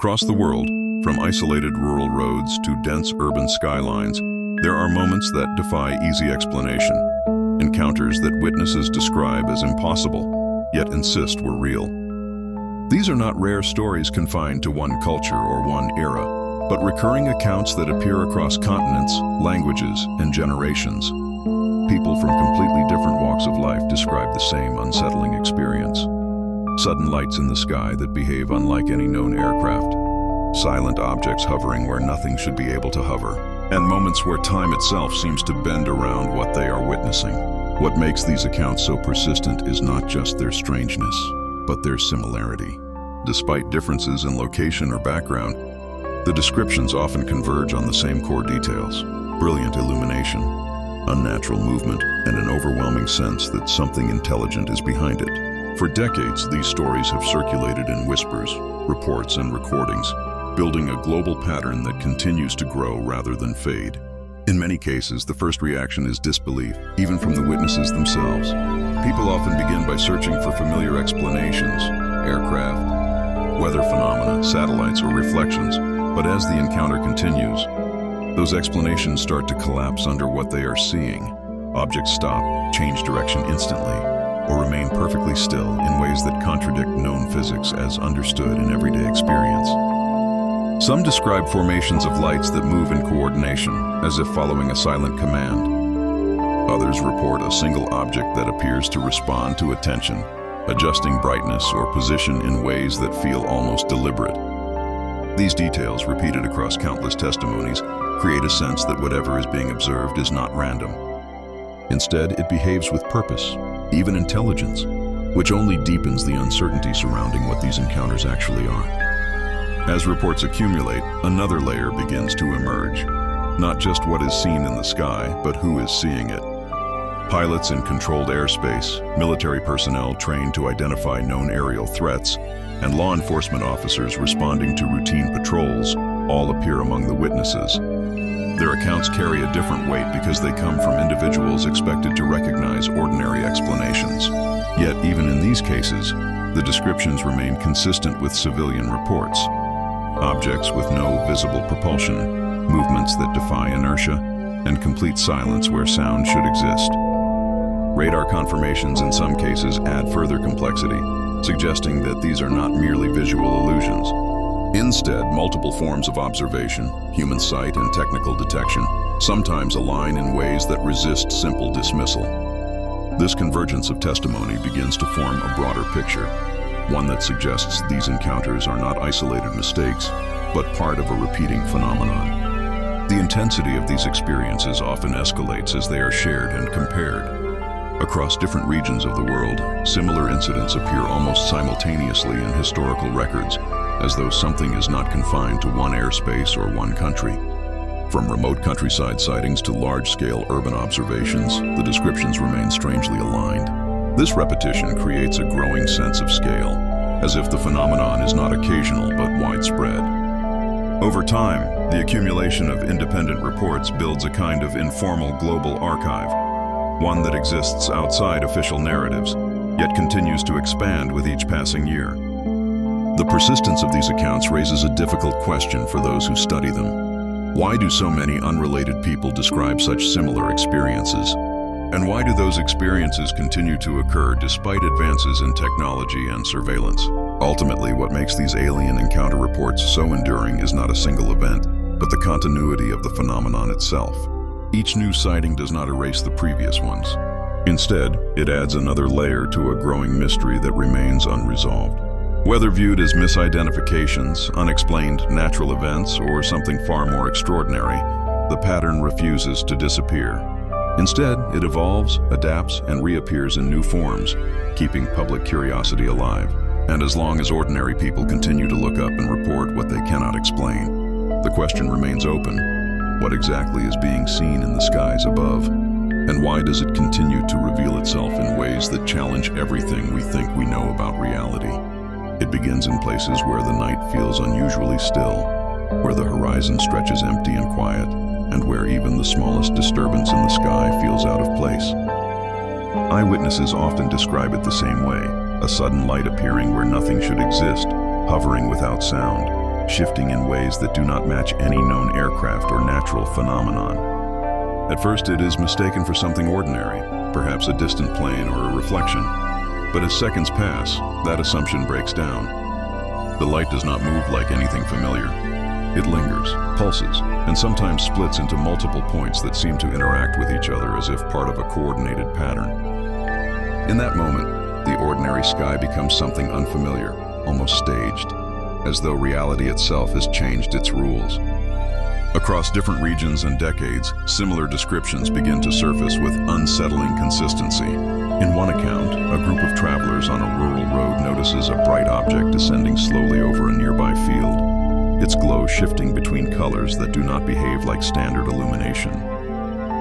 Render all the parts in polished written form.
Across the world, from isolated rural roads to dense urban skylines, there are moments that defy easy explanation, encounters that witnesses describe as impossible, yet insist were real. These are not rare stories confined to one culture or one era, but recurring accounts that appear across continents, languages, and generations. People from completely different walks of life describe the same unsettling experience. Sudden lights in the sky that behave unlike any known aircraft, silent objects hovering where nothing should be able to hover, and moments where time itself seems to bend around what they are witnessing. What makes these accounts so persistent is not just their strangeness, but their similarity. Despite differences in location or background, the descriptions often converge on the same core details: brilliant illumination, unnatural movement, and an overwhelming sense that something intelligent is behind it. For decades, these stories have circulated in whispers, reports, and recordings, building a global pattern that continues to grow rather than fade. In many cases, the first reaction is disbelief, even from the witnesses themselves. People often begin by searching for familiar explanations: aircraft, weather phenomena, satellites, or reflections. But as the encounter continues, those explanations start to collapse under what they are seeing. Objects stop, change direction instantly, or remain perfectly still in ways that contradict known physics as understood in everyday experience. Some describe formations of lights that move in coordination, as if following a silent command. Others report a single object that appears to respond to attention, adjusting brightness or position in ways that feel almost deliberate. These details, repeated across countless testimonies, create a sense that whatever is being observed is not random. Instead, it behaves with purpose, even intelligence, which only deepens the uncertainty surrounding what these encounters actually are. As reports accumulate, another layer begins to emerge. Not just what is seen in the sky, but who is seeing it. Pilots in controlled airspace, military personnel trained to identify known aerial threats, and law enforcement officers responding to routine patrols all appear among the witnesses. Their accounts carry a different weight because they come from individuals expected to recognize ordinary explanations. Yet, even in these cases, the descriptions remain consistent with civilian reports. Objects with no visible propulsion, movements that defy inertia, and complete silence where sound should exist. Radar confirmations in some cases add further complexity, suggesting that these are not merely visual illusions. Instead, multiple forms of observation, human sight and technical detection, sometimes align in ways that resist simple dismissal. This convergence of testimony begins to form a broader picture, one that suggests these encounters are not isolated mistakes, but part of a repeating phenomenon. The intensity of these experiences often escalates as they are shared and compared. Across different regions of the world, similar incidents appear almost simultaneously in historical records, as though something is not confined to one airspace or one country. From remote countryside sightings to large-scale urban observations, the descriptions remain strangely aligned. This repetition creates a growing sense of scale, as if the phenomenon is not occasional but widespread. Over time, the accumulation of independent reports builds a kind of informal global archive, one that exists outside official narratives, yet continues to expand with each passing year. The persistence of these accounts raises a difficult question for those who study them. Why do so many unrelated people describe such similar experiences? And why do those experiences continue to occur despite advances in technology and surveillance? Ultimately, what makes these alien encounter reports so enduring is not a single event, but the continuity of the phenomenon itself. Each new sighting does not erase the previous ones. Instead, it adds another layer to a growing mystery that remains unresolved. Whether viewed as misidentifications, unexplained natural events, or something far more extraordinary, the pattern refuses to disappear. Instead, it evolves, adapts, and reappears in new forms, keeping public curiosity alive. And as long as ordinary people continue to look up and report what they cannot explain, the question remains open. What exactly is being seen in the skies above? And why does it continue to reveal itself in ways that challenge everything we think we know about reality? It begins in places where the night feels unusually still, where the horizon stretches empty and quiet, and where even the smallest disturbance in the sky feels out of place. Eyewitnesses often describe it the same way, a sudden light appearing where nothing should exist, hovering without sound, shifting in ways that do not match any known aircraft or natural phenomenon. At first, it is mistaken for something ordinary, perhaps a distant plane or a reflection. But as seconds pass, that assumption breaks down. The light does not move like anything familiar. It lingers, pulses, and sometimes splits into multiple points that seem to interact with each other as if part of a coordinated pattern. In that moment, the ordinary sky becomes something unfamiliar, almost staged, as though reality itself has changed its rules. Across different regions and decades, similar descriptions begin to surface with unsettling consistency. In one account, a group of travelers on a rural road notices a bright object descending slowly over a nearby field, its glow shifting between colors that do not behave like standard illumination.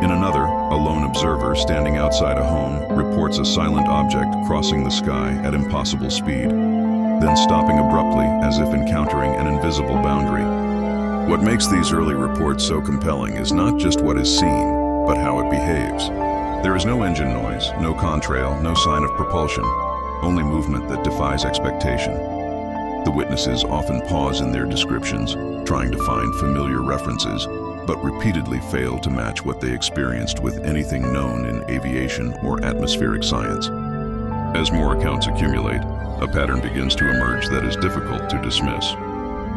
In another, a lone observer standing outside a home reports a silent object crossing the sky at impossible speed, then stopping abruptly as if encountering an invisible boundary. What makes these early reports so compelling is not just what is seen, but how it behaves. There is no engine noise, no contrail, no sign of propulsion, only movement that defies expectation. The witnesses often pause in their descriptions, trying to find familiar references, but repeatedly fail to match what they experienced with anything known in aviation or atmospheric science. As more accounts accumulate, a pattern begins to emerge that is difficult to dismiss.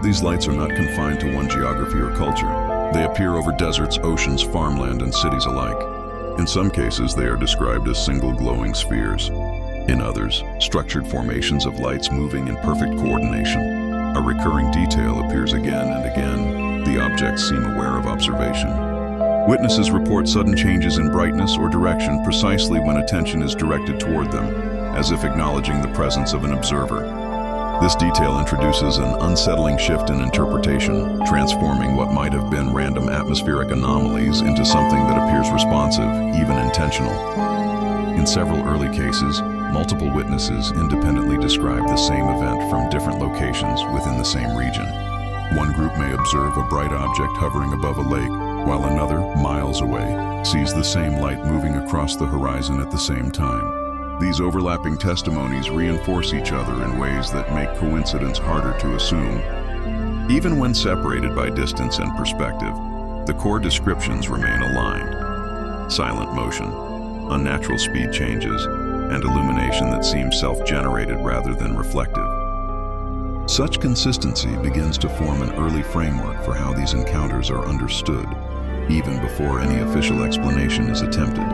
These lights are not confined to one geography or culture. They appear over deserts, oceans, farmland, and cities alike. In some cases, they are described as single glowing spheres. In others, structured formations of lights moving in perfect coordination. A recurring detail appears again and again. The objects seem aware of observation. Witnesses report sudden changes in brightness or direction precisely when attention is directed toward them, as if acknowledging the presence of an observer. This detail introduces an unsettling shift in interpretation, transforming what might have been random atmospheric anomalies into something that appears responsive, even intentional. In several early cases, multiple witnesses independently describe the same event from different locations within the same region. One group may observe a bright object hovering above a lake, while another, miles away, sees the same light moving across the horizon at the same time. These overlapping testimonies reinforce each other in ways that make coincidence harder to assume. Even when separated by distance and perspective, the core descriptions remain aligned. Silent motion, unnatural speed changes, and illumination that seems self-generated rather than reflective. Such consistency begins to form an early framework for how these encounters are understood, even before any official explanation is attempted.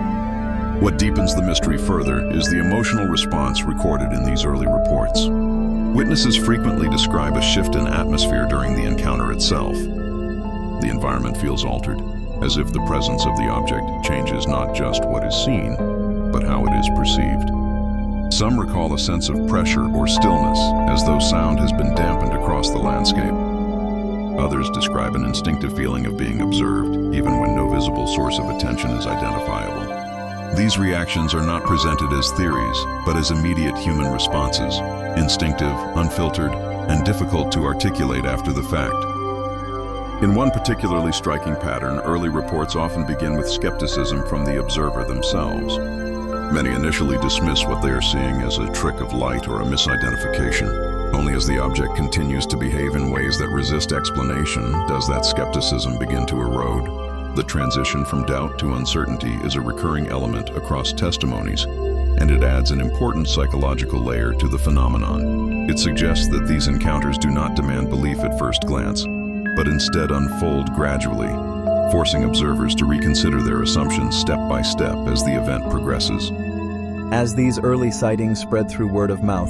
What deepens the mystery further is the emotional response recorded in these early reports. Witnesses frequently describe a shift in atmosphere during the encounter itself. The environment feels altered, as if the presence of the object changes not just what is seen, but how it is perceived. Some recall a sense of pressure or stillness, as though sound has been dampened across the landscape. Others describe an instinctive feeling of being observed, even when no visible source of attention is identifiable. These reactions are not presented as theories, but as immediate human responses, instinctive, unfiltered, and difficult to articulate after the fact. In one particularly striking pattern, early reports often begin with skepticism from the observer themselves. Many initially dismiss what they are seeing as a trick of light or a misidentification. Only as the object continues to behave in ways that resist explanation does that skepticism begin to erode. The transition from doubt to uncertainty is a recurring element across testimonies, and it adds an important psychological layer to the phenomenon. It suggests that these encounters do not demand belief at first glance, but instead unfold gradually, forcing observers to reconsider their assumptions step by step as the event progresses. As these early sightings spread through word of mouth,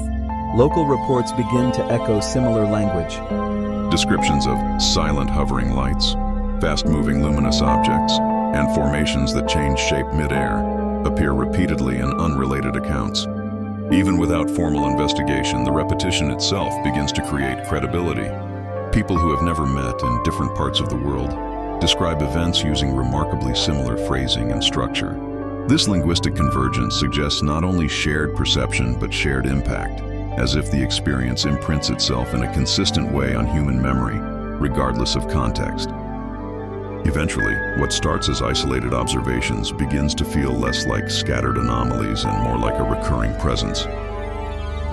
local reports begin to echo similar language. Descriptions of silent hovering lights, fast-moving luminous objects, and formations that change shape mid-air appear repeatedly in unrelated accounts. Even without formal investigation, the repetition itself begins to create credibility. People who have never met in different parts of the world describe events using remarkably similar phrasing and structure. This linguistic convergence suggests not only shared perception but shared impact, as if the experience imprints itself in a consistent way on human memory, regardless of context. Eventually, what starts as isolated observations begins to feel less like scattered anomalies and more like a recurring presence.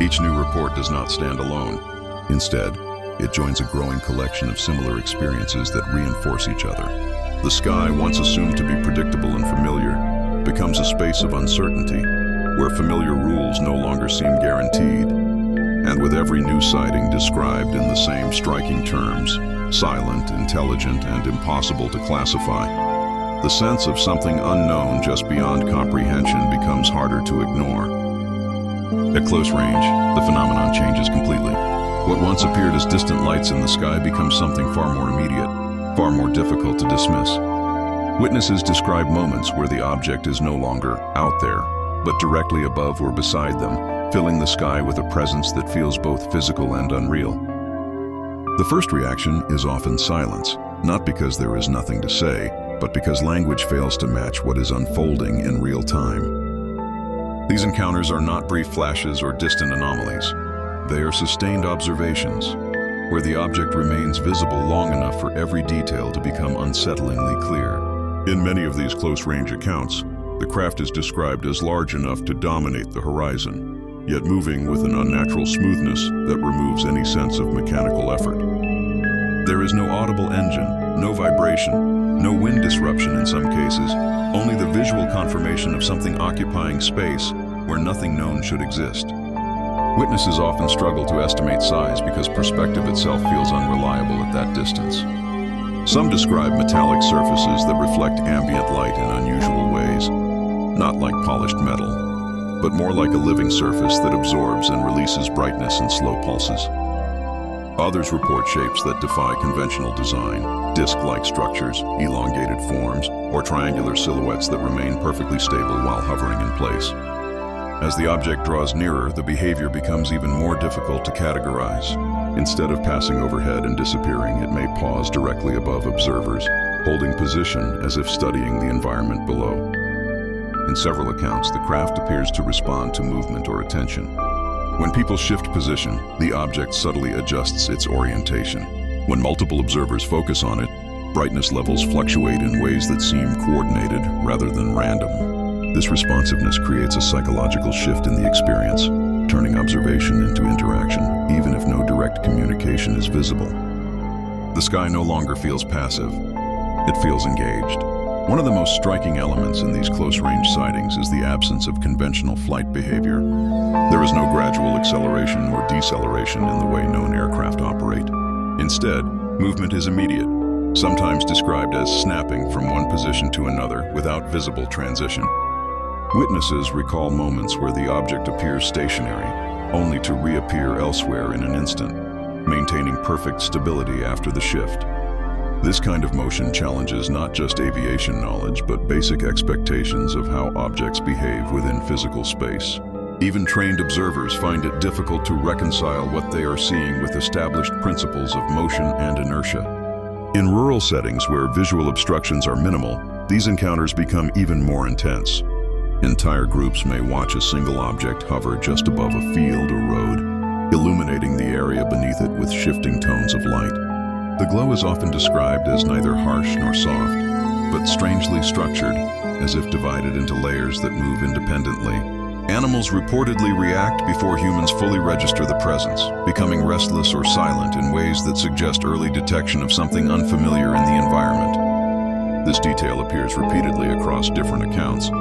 Each new report does not stand alone. Instead, it joins a growing collection of similar experiences that reinforce each other. The sky, once assumed to be predictable and familiar, becomes a space of uncertainty, where familiar rules no longer seem guaranteed. And with every new sighting described in the same striking terms, silent, intelligent, and impossible to classify, the sense of something unknown just beyond comprehension becomes harder to ignore. At close range, the phenomenon changes completely. What once appeared as distant lights in the sky becomes something far more immediate, far more difficult to dismiss. Witnesses describe moments where the object is no longer out there, but directly above or beside them, filling the sky with a presence that feels both physical and unreal. The first reaction is often silence, not because there is nothing to say, but because language fails to match what is unfolding in real time. These encounters are not brief flashes or distant anomalies. They are sustained observations, where the object remains visible long enough for every detail to become unsettlingly clear. In many of these close-range accounts, the craft is described as large enough to dominate the horizon, yet moving with an unnatural smoothness that removes any sense of mechanical effort. There is no audible engine, no vibration, no wind disruption in some cases, only the visual confirmation of something occupying space where nothing known should exist. Witnesses often struggle to estimate size because perspective itself feels unreliable at that distance. Some describe metallic surfaces that reflect ambient light in unusual ways, not like polished metal, but more like a living surface that absorbs and releases brightness in slow pulses. Others report shapes that defy conventional design, disc-like structures, elongated forms, or triangular silhouettes that remain perfectly stable while hovering in place. As the object draws nearer, the behavior becomes even more difficult to categorize. Instead of passing overhead and disappearing, it may pause directly above observers, holding position as if studying the environment below. In several accounts, the craft appears to respond to movement or attention. When people shift position, the object subtly adjusts its orientation. When multiple observers focus on it, brightness levels fluctuate in ways that seem coordinated rather than random. This responsiveness creates a psychological shift in the experience, turning observation into interaction, even if no direct communication is visible. The sky no longer feels passive, it feels engaged. One of the most striking elements in these close-range sightings is the absence of conventional flight behavior. There is no gradual acceleration or deceleration in the way known aircraft operate. Instead, movement is immediate, sometimes described as snapping from one position to another without visible transition. Witnesses recall moments where the object appears stationary, only to reappear elsewhere in an instant, maintaining perfect stability after the shift. This kind of motion challenges not just aviation knowledge, but basic expectations of how objects behave within physical space. Even trained observers find it difficult to reconcile what they are seeing with established principles of motion and inertia. In rural settings where visual obstructions are minimal, these encounters become even more intense. Entire groups may watch a single object hover just above a field or road, illuminating the area beneath it with shifting tones of light. The glow is often described as neither harsh nor soft, but strangely structured, as if divided into layers that move independently. Animals reportedly react before humans fully register the presence, becoming restless or silent in ways that suggest early detection of something unfamiliar in the environment. This detail appears repeatedly across different accounts,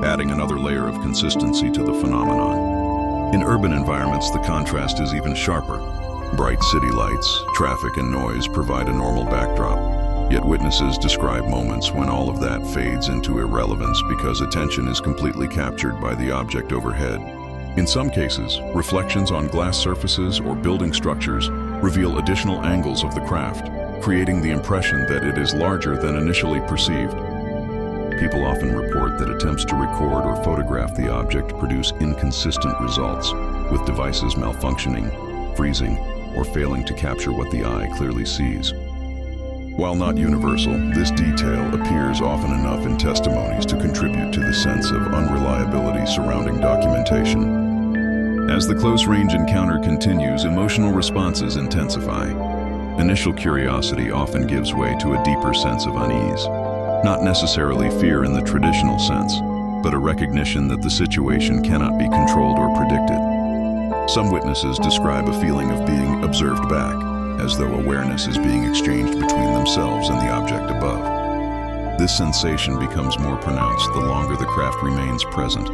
adding another layer of consistency to the phenomenon. In urban environments, the contrast is even sharper. Bright city lights, traffic, and noise provide a normal backdrop, yet witnesses describe moments when all of that fades into irrelevance because attention is completely captured by the object overhead. In some cases, reflections on glass surfaces or building structures reveal additional angles of the craft, creating the impression that it is larger than initially perceived. People often report that attempts to record or photograph the object produce inconsistent results, with devices malfunctioning, freezing, or failing to capture what the eye clearly sees. While not universal, this detail appears often enough in testimonies to contribute to the sense of unreliability surrounding documentation. As the close-range encounter continues, emotional responses intensify. Initial curiosity often gives way to a deeper sense of unease. Not necessarily fear in the traditional sense, but a recognition that the situation cannot be controlled or predicted. Some witnesses describe a feeling of being observed back, as though awareness is being exchanged between themselves and the object above. This sensation becomes more pronounced the longer the craft remains present,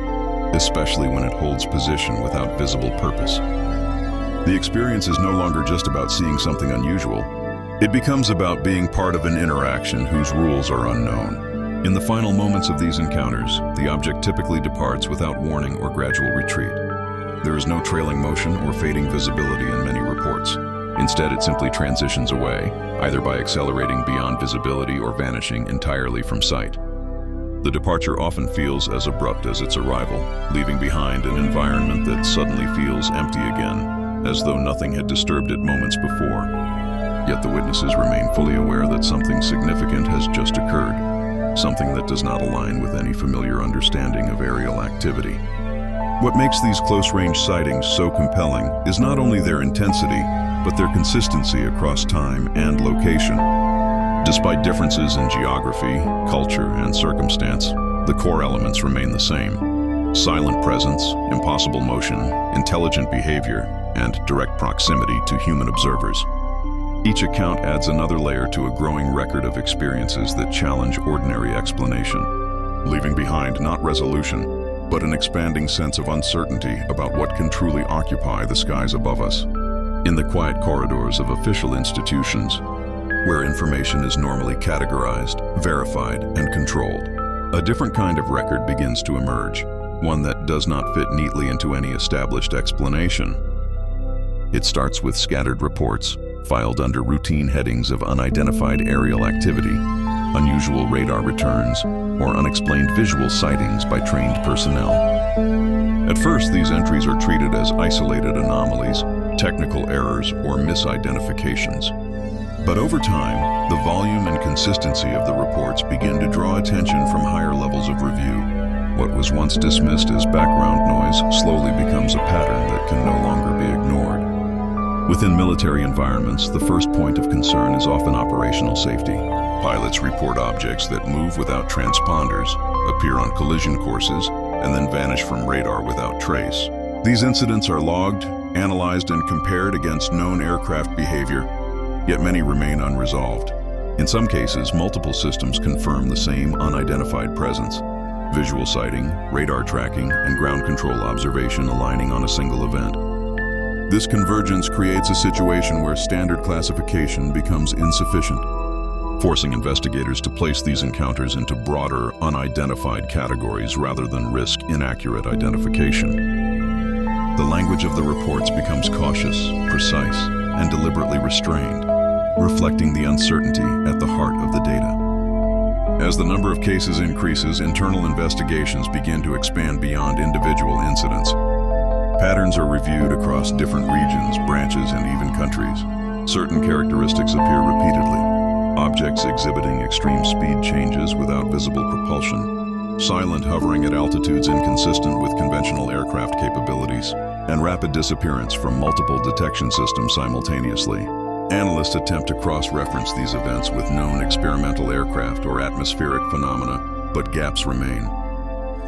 especially when it holds position without visible purpose. The experience is no longer just about seeing something unusual. It becomes about being part of an interaction whose rules are unknown. In the final moments of these encounters, the object typically departs without warning or gradual retreat. There is no trailing motion or fading visibility in many reports. Instead, it simply transitions away, either by accelerating beyond visibility or vanishing entirely from sight. The departure often feels as abrupt as its arrival, leaving behind an environment that suddenly feels empty again, as though nothing had disturbed it moments before. Yet the witnesses remain fully aware that something significant has just occurred, something that does not align with any familiar understanding of aerial activity. What makes these close-range sightings so compelling is not only their intensity, but their consistency across time and location. Despite differences in geography, culture, and circumstance, the core elements remain the same. Silent presence, impossible motion, intelligent behavior, and direct proximity to human observers. Each account adds another layer to a growing record of experiences that challenge ordinary explanation, leaving behind not resolution, but an expanding sense of uncertainty about what can truly occupy the skies above us. In the quiet corridors of official institutions, where information is normally categorized, verified, and controlled, a different kind of record begins to emerge, one that does not fit neatly into any established explanation. It starts with scattered reports, filed under routine headings of unidentified aerial activity, unusual radar returns, or unexplained visual sightings by trained personnel. At first, these entries are treated as isolated anomalies, technical errors, or misidentifications. But over time, the volume and consistency of the reports begin to draw attention from higher levels of review. What was once dismissed as background noise slowly becomes a pattern that can no longer be ignored. Within military environments, the first point of concern is often operational safety. Pilots report objects that move without transponders, appear on collision courses, and then vanish from radar without trace. These incidents are logged, analyzed, and compared against known aircraft behavior, yet many remain unresolved. In some cases, multiple systems confirm the same unidentified presence. Visual sighting, radar tracking, and ground control observation aligning on a single event. This convergence creates a situation where standard classification becomes insufficient, forcing investigators to place these encounters into broader, unidentified categories rather than risk inaccurate identification. The language of the reports becomes cautious, precise, and deliberately restrained, reflecting the uncertainty at the heart of the data. As the number of cases increases, internal investigations begin to expand beyond individual incidents. Patterns are reviewed across different regions, branches, and even countries. Certain characteristics appear repeatedly. Objects exhibiting extreme speed changes without visible propulsion, silent hovering at altitudes inconsistent with conventional aircraft capabilities, and rapid disappearance from multiple detection systems simultaneously. Analysts attempt to cross-reference these events with known experimental aircraft or atmospheric phenomena, but gaps remain.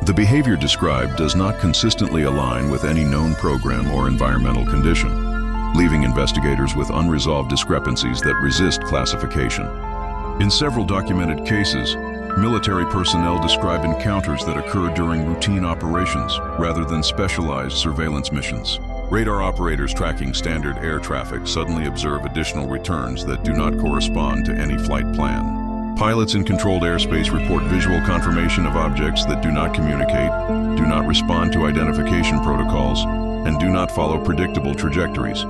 The behavior described does not consistently align with any known program or environmental condition, leaving investigators with unresolved discrepancies that resist classification. In several documented cases, military personnel describe encounters that occur during routine operations rather than specialized surveillance missions. Radar operators tracking standard air traffic suddenly observe additional returns that do not correspond to any flight plan. Pilots in controlled airspace report visual confirmation of objects that do not communicate, do not respond to identification protocols, and do not follow predictable trajectories.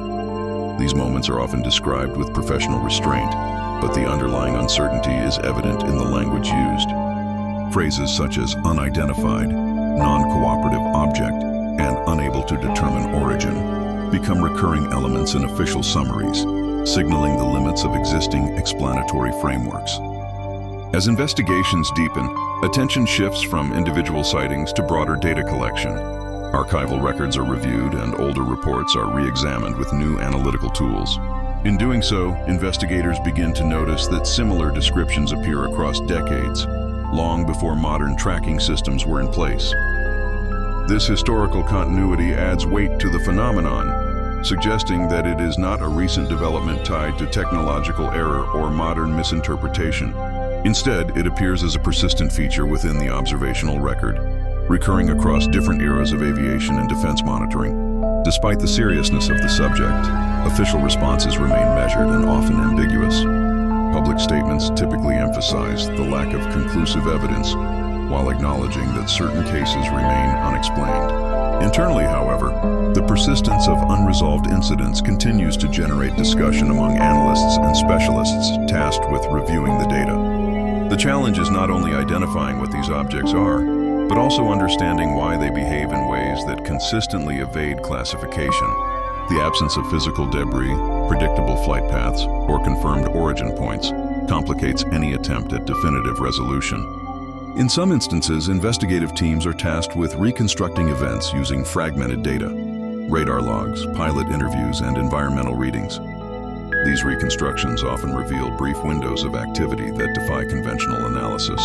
These moments are often described with professional restraint, but the underlying uncertainty is evident in the language used. Phrases such as unidentified, non-cooperative object, and unable to determine origin become recurring elements in official summaries, signaling the limits of existing explanatory frameworks. As investigations deepen, attention shifts from individual sightings to broader data collection. Archival records are reviewed and older reports are re-examined with new analytical tools. In doing so, investigators begin to notice that similar descriptions appear across decades, long before modern tracking systems were in place. This historical continuity adds weight to the phenomenon, suggesting that it is not a recent development tied to technological error or modern misinterpretation. Instead, it appears as a persistent feature within the observational record, recurring across different eras of aviation and defense monitoring. Despite the seriousness of the subject, official responses remain measured and often ambiguous. Public statements typically emphasize the lack of conclusive evidence, while acknowledging that certain cases remain unexplained. Internally, however, the persistence of unresolved incidents continues to generate discussion among analysts and specialists tasked with reviewing the data. The challenge is not only identifying what these objects are, but also understanding why they behave in ways that consistently evade classification. The absence of physical debris, predictable flight paths, or confirmed origin points complicates any attempt at definitive resolution. In some instances, investigative teams are tasked with reconstructing events using fragmented data, radar logs, pilot interviews, and environmental readings. These reconstructions often reveal brief windows of activity that defy conventional analysis.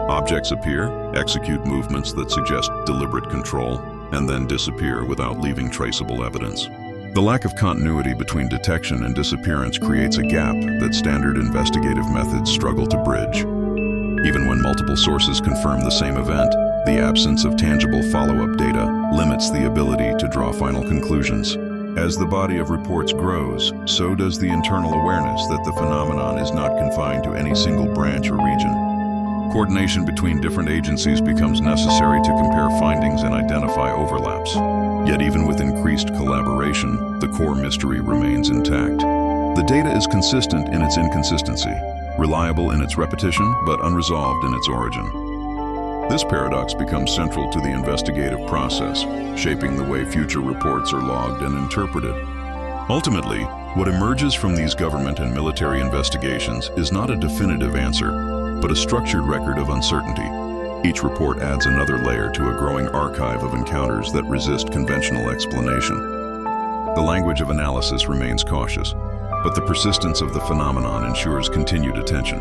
Objects appear, execute movements that suggest deliberate control, and then disappear without leaving traceable evidence. The lack of continuity between detection and disappearance creates a gap that standard investigative methods struggle to bridge. Even when multiple sources confirm the same event, the absence of tangible follow-up data limits the ability to draw final conclusions. As the body of reports grows, so does the internal awareness that the phenomenon is not confined to any single branch or region. Coordination between different agencies becomes necessary to compare findings and identify overlaps. Yet even with increased collaboration, the core mystery remains intact. The data is consistent in its inconsistency, reliable in its repetition, but unresolved in its origin. This paradox becomes central to the investigative process, shaping the way future reports are logged and interpreted. Ultimately, what emerges from these government and military investigations is not a definitive answer, but a structured record of uncertainty. Each report adds another layer to a growing archive of encounters that resist conventional explanation. The language of analysis remains cautious, but the persistence of the phenomenon ensures continued attention.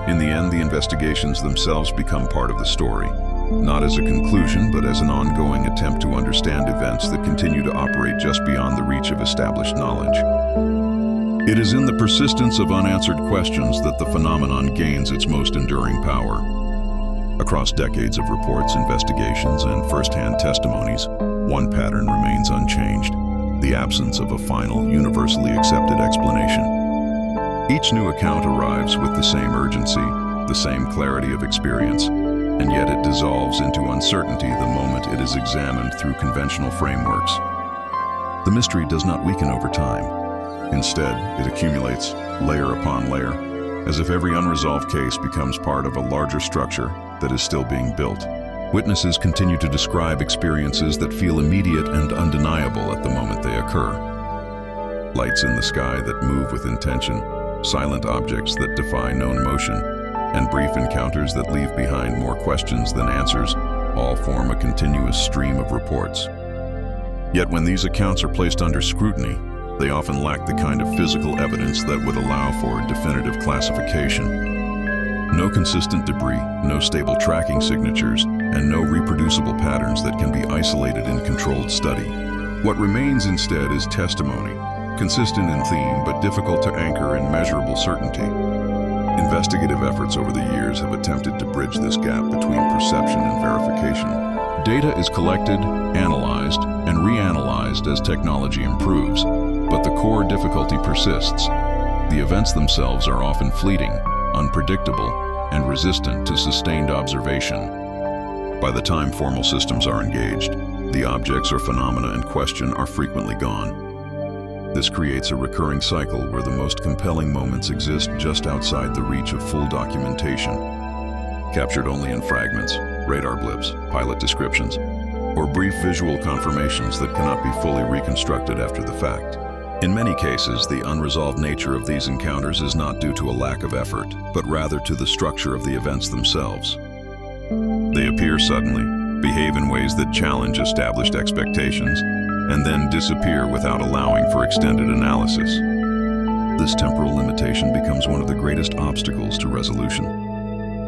In the end, the investigations themselves become part of the story, not as a conclusion, but as an ongoing attempt to understand events that continue to operate just beyond the reach of established knowledge. It is in the persistence of unanswered questions that the phenomenon gains its most enduring power. Across decades of reports, investigations, and first-hand testimonies, one pattern remains unchanged: the absence of a final, universally accepted explanation. Each new account arrives with the same urgency, the same clarity of experience, and yet it dissolves into uncertainty the moment it is examined through conventional frameworks. The mystery does not weaken over time. Instead, it accumulates, layer upon layer, as if every unresolved case becomes part of a larger structure that is still being built. Witnesses continue to describe experiences that feel immediate and undeniable at the moment they occur. Lights in the sky that move with intention, silent objects that defy known motion, and brief encounters that leave behind more questions than answers all form a continuous stream of reports. Yet when these accounts are placed under scrutiny, they often lack the kind of physical evidence that would allow for definitive classification. No consistent debris, no stable tracking signatures, and no reproducible patterns that can be isolated in controlled study. What remains instead is testimony, consistent in theme but difficult to anchor in measurable certainty. Investigative efforts over the years have attempted to bridge this gap between perception and verification. Data is collected, analyzed, and reanalyzed as technology improves, but the core difficulty persists. The events themselves are often fleeting, unpredictable, and resistant to sustained observation. By the time formal systems are engaged, the objects or phenomena in question are frequently gone. This creates a recurring cycle where the most compelling moments exist just outside the reach of full documentation, captured only in fragments, radar blips, pilot descriptions, or brief visual confirmations that cannot be fully reconstructed after the fact. In many cases, the unresolved nature of these encounters is not due to a lack of effort, but rather to the structure of the events themselves. They appear suddenly, behave in ways that challenge established expectations, and then disappear without allowing for extended analysis. This temporal limitation becomes one of the greatest obstacles to resolution.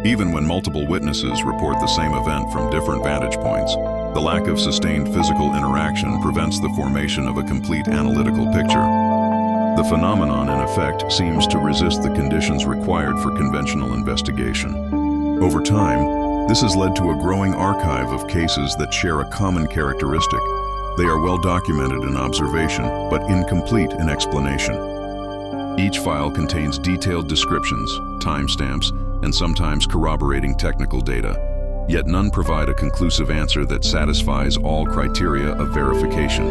Even when multiple witnesses report the same event from different vantage points, The lack of sustained physical interaction prevents the formation of a complete analytical picture. The phenomenon, in effect, seems to resist the conditions required for conventional investigation. Over time, this has led to a growing archive of cases that share a common characteristic. They are well documented in observation, but incomplete in explanation. Each file contains detailed descriptions, timestamps, and sometimes corroborating technical data, yet none provide a conclusive answer that satisfies all criteria of verification.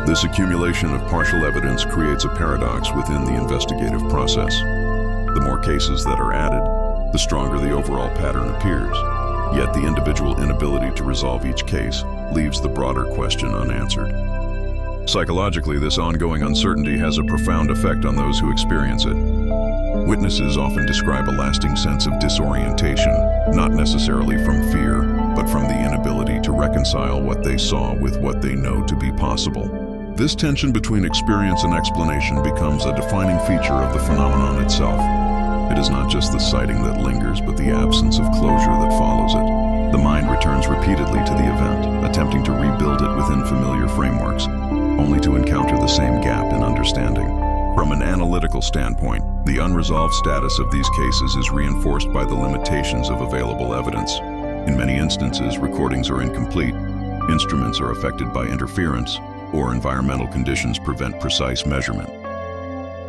This accumulation of partial evidence creates a paradox within the investigative process. The more cases that are added, the stronger the overall pattern appears. Yet the individual inability to resolve each case leaves the broader question unanswered. Psychologically, this ongoing uncertainty has a profound effect on those who experience it. Witnesses often describe a lasting sense of disorientation, not necessarily from fear, but from the inability to reconcile what they saw with what they know to be possible. This tension between experience and explanation becomes a defining feature of the phenomenon itself. It is not just the sighting that lingers, but the absence of closure that follows it. The mind returns repeatedly to the event, attempting to rebuild it within familiar frameworks, only to encounter the same gap in understanding. From an analytical standpoint, the unresolved status of these cases is reinforced by the limitations of available evidence. In many instances, recordings are incomplete, instruments are affected by interference, or environmental conditions prevent precise measurement.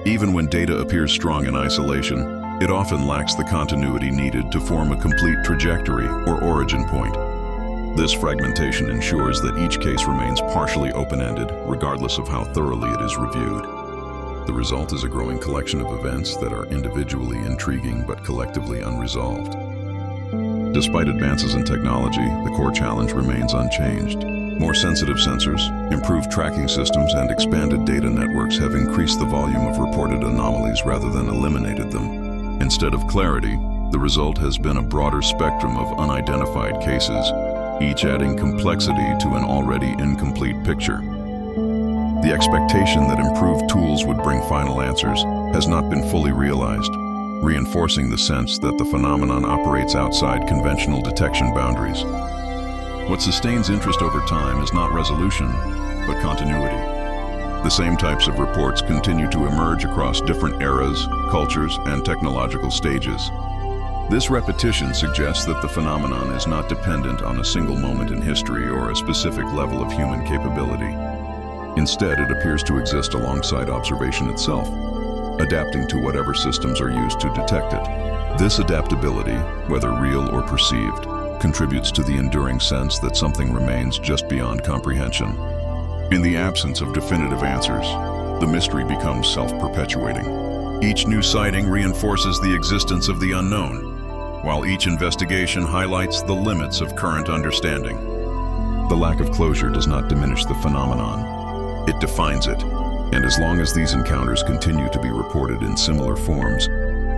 Even when data appears strong in isolation, it often lacks the continuity needed to form a complete trajectory or origin point. This fragmentation ensures that each case remains partially open-ended, regardless of how thoroughly it is reviewed. The result is a growing collection of events that are individually intriguing but collectively unresolved. Despite advances in technology, the core challenge remains unchanged. More sensitive sensors, improved tracking systems, and expanded data networks have increased the volume of reported anomalies rather than eliminated them. Instead of clarity, the result has been a broader spectrum of unidentified cases, each adding complexity to an already incomplete picture. The expectation that improved tools would bring final answers has not been fully realized, reinforcing the sense that the phenomenon operates outside conventional detection boundaries. What sustains interest over time is not resolution, but continuity. The same types of reports continue to emerge across different eras, cultures, and technological stages. This repetition suggests that the phenomenon is not dependent on a single moment in history or a specific level of human capability. Instead, it appears to exist alongside observation itself, adapting to whatever systems are used to detect it. This adaptability, whether real or perceived, contributes to the enduring sense that something remains just beyond comprehension. In the absence of definitive answers, the mystery becomes self-perpetuating. Each new sighting reinforces the existence of the unknown, while each investigation highlights the limits of current understanding. The lack of closure does not diminish the phenomenon. It defines it, and as long as these encounters continue to be reported in similar forms,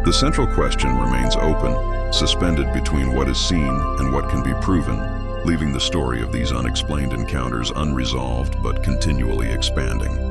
the central question remains open, suspended between what is seen and what can be proven, leaving the story of these unexplained encounters unresolved but continually expanding.